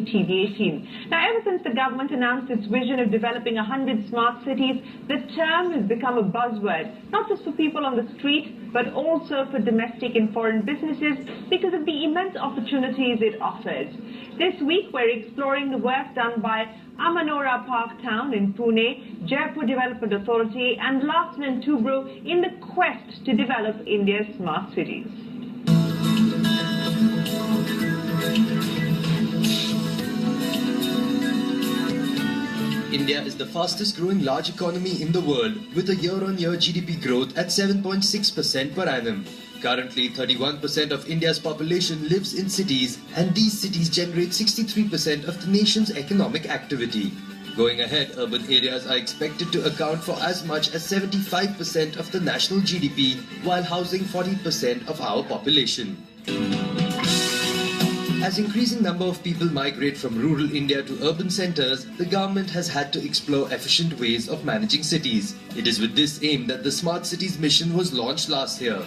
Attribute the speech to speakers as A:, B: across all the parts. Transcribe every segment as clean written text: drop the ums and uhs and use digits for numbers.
A: TV18. Now, ever since the government announced its vision of developing 100 smart cities, the term has become a buzzword, not just for people on the street, but also for domestic and foreign businesses because of the immense opportunities it offers. This week, we're exploring the work done by Amanora Park Town in Pune, Jaipur Development Authority, and Larsen & Toubro in the quest to develop India's smart cities.
B: India is the fastest growing large economy in the world with a year-on-year GDP growth at 7.6% per annum. Currently, 31% of India's population lives in cities, and these cities generate 63% of the nation's economic activity. Going ahead, urban areas are expected to account for as much as 75% of the national GDP, while housing 40% of our population. As increasing number of people migrate from rural India to urban centres, the government has had to explore efficient ways of managing cities. It is with this aim that the Smart Cities mission was launched last year.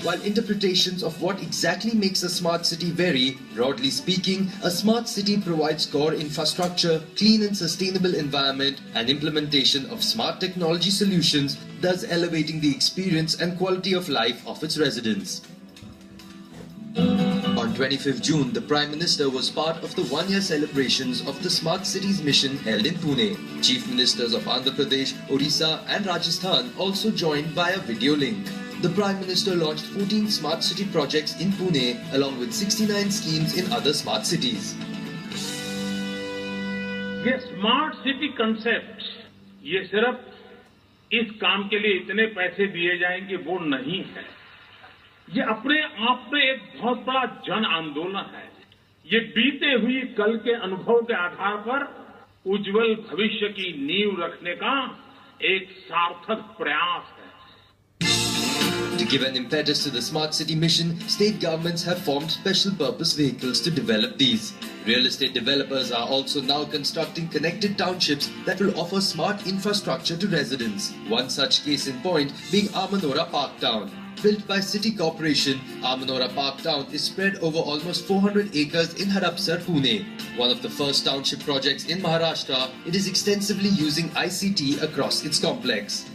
B: While interpretations of what exactly makes a smart city vary, broadly speaking, a smart city provides core infrastructure, clean and sustainable environment, and implementation of smart technology solutions, thus elevating the experience and quality of life of its residents. On 25th June, the Prime Minister was part of the one-year celebrations of the Smart Cities mission held in Pune. Chief Ministers of Andhra Pradesh, Odisha and Rajasthan also joined via video link. The Prime Minister launched 14 smart city projects in Pune along with 69 schemes in other smart cities.
C: ये smart city concept ये सिर्फ इस काम के लिए इतने पैसे दिए जाएंगे वो नहीं है। ये अपने आप में एक बहुत बड़ा जन आंदोलन है। ये बीते हुई कल के अनुभव के आधार पर उज्जवल भविष्य की नींव रखने का एक सार्थक प्रयास है।
B: To give an impetus to the Smart City mission, state governments have formed special purpose vehicles to develop these. Real estate developers are also now constructing connected townships that will offer smart infrastructure to residents. One such case in point being Amanora Park Town. Built by City Corporation, Amanora Park Town is spread over almost 400 acres in Hadapsar, Pune. One of the first township projects in Maharashtra, it is extensively using ICT across its complex.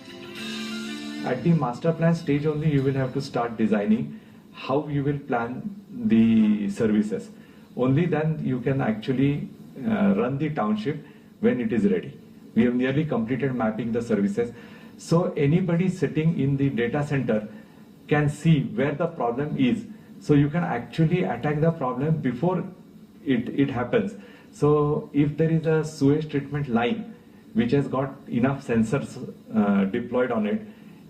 D: At the master plan stage only, you will have to start designing how you will plan the services. Only then you can actually run the township when it is ready. We have nearly completed mapping the services. So anybody sitting in the data center can see where the problem is. So you can actually attack the problem before it happens. So if there is a sewage treatment line which has got enough sensors deployed on it,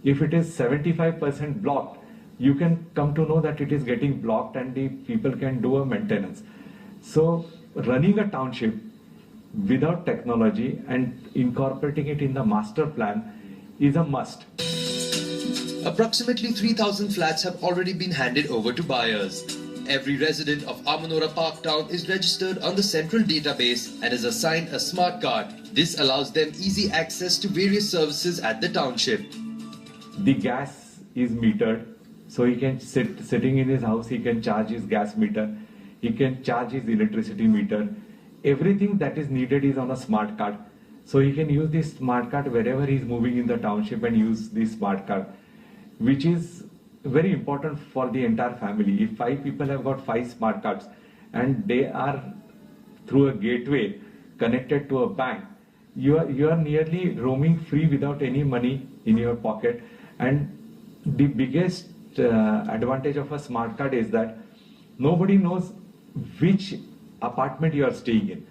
D: if it is 75% blocked, you can come to know that it is getting blocked and the people can do a maintenance. So running a township without technology and incorporating it in the master plan is a must.
B: Approximately 3,000 flats have already been handed over to buyers. Every resident of Amanora Park Town is registered on the central database and is assigned a smart card. This allows them easy access to various services at the township.
D: The gas is metered, so he can sitting in his house, he can charge his gas meter, he can charge his electricity meter. Everything that is needed is on a smart card. So he can use this smart card wherever he is moving in the township and use this smart card, which is very important for the entire family. If 5 people have got 5 smart cards and they are through a gateway connected to a bank, you are nearly roaming free without any money in your pocket. And the biggest advantage of a smart card is that nobody knows which apartment you are staying in.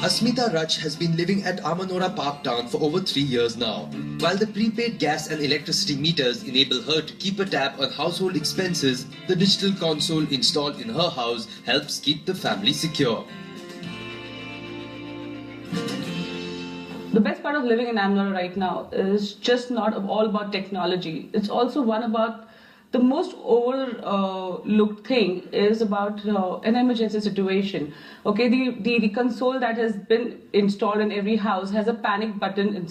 B: Asmita Raj has been living at Amanora Park Town for over 3 years now. While the prepaid gas and electricity meters enable her to keep a tab on household expenses, the digital console installed in her house helps keep the family secure.
E: The best part of living in Amanora right now is just not all about technology. It's also one about the most overlooked thing is about an emergency situation. Okay, the console that has been installed in every house has a panic button,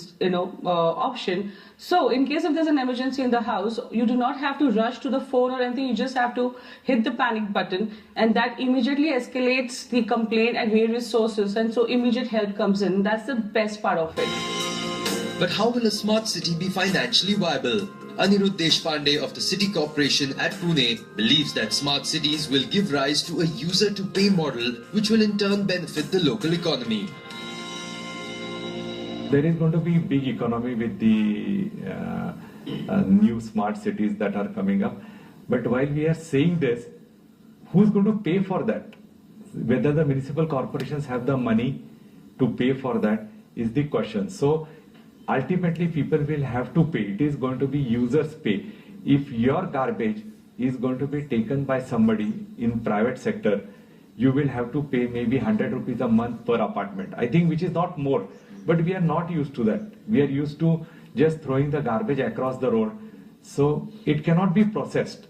E: option. So in case if there's an emergency in the house, you do not have to rush to the phone or anything. You just have to hit the panic button, and that immediately escalates the complaint at various sources, and so immediate help comes in. That's the best part of it.
B: But how will a smart city be financially viable? Anirudh Deshpande of the City Corporation at Pune believes that smart cities will give rise to a user-to-pay model which will in turn benefit the local economy.
D: There is going to be big economy with the new smart cities that are coming up. But while we are saying this, who's going to pay for that? Whether the municipal corporations have the money to pay for that is the question. So ultimately people will have to pay. It is going to be users pay. If your garbage is going to be taken by somebody in private sector, you will have to pay maybe 100 rupees a month per apartment. I think which is not more, but we are not used to that. We are used to just throwing the garbage across the road. So it cannot be processed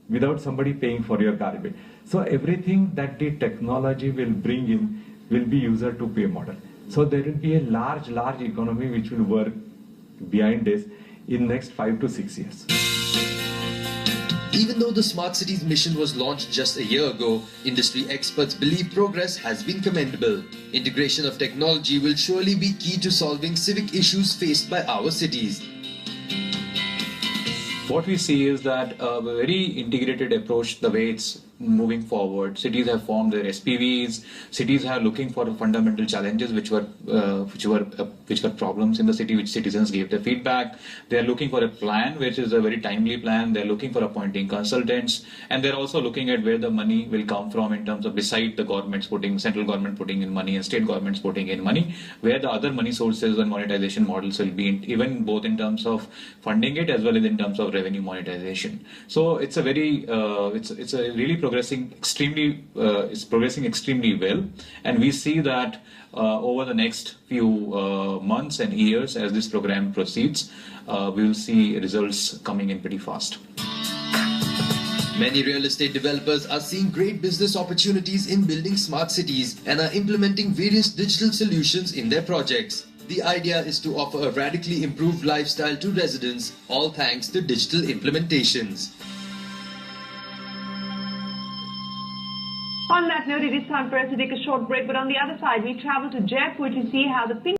D: without somebody paying for your garbage. So everything that the technology will bring in will be user to pay model. So there will be a large economy which will work behind this in next 5 to 6 years.
B: Even though the Smart Cities mission was launched just a year ago, industry experts believe progress has been commendable. Integration of technology will surely be key to solving civic issues faced by our cities.
F: What we see is that a very integrated approach, the way it's moving forward. Cities have formed their SPVs. Cities are looking for fundamental challenges which were problems in the city, which citizens gave their feedback. They are looking for a plan which is a very timely plan. They're looking for appointing consultants, and they're also looking at where the money will come from in terms of beside the government's putting, central government putting in money and state governments putting in money, where the other money sources and monetization models will be, even both in terms of funding it as well as in terms of revenue monetization. So it's a very it's a really progressing extremely well, and we see that over the next few months and years as this program proceeds, we will see results coming in pretty fast.
B: Many real estate developers are seeing great business opportunities in building smart cities and are implementing various digital solutions in their projects. The idea is to offer a radically improved lifestyle to residents, all thanks to digital implementations.
A: On that note, it is time for us to take a short break, but on the other side, we travel to Jaipur to see how the pink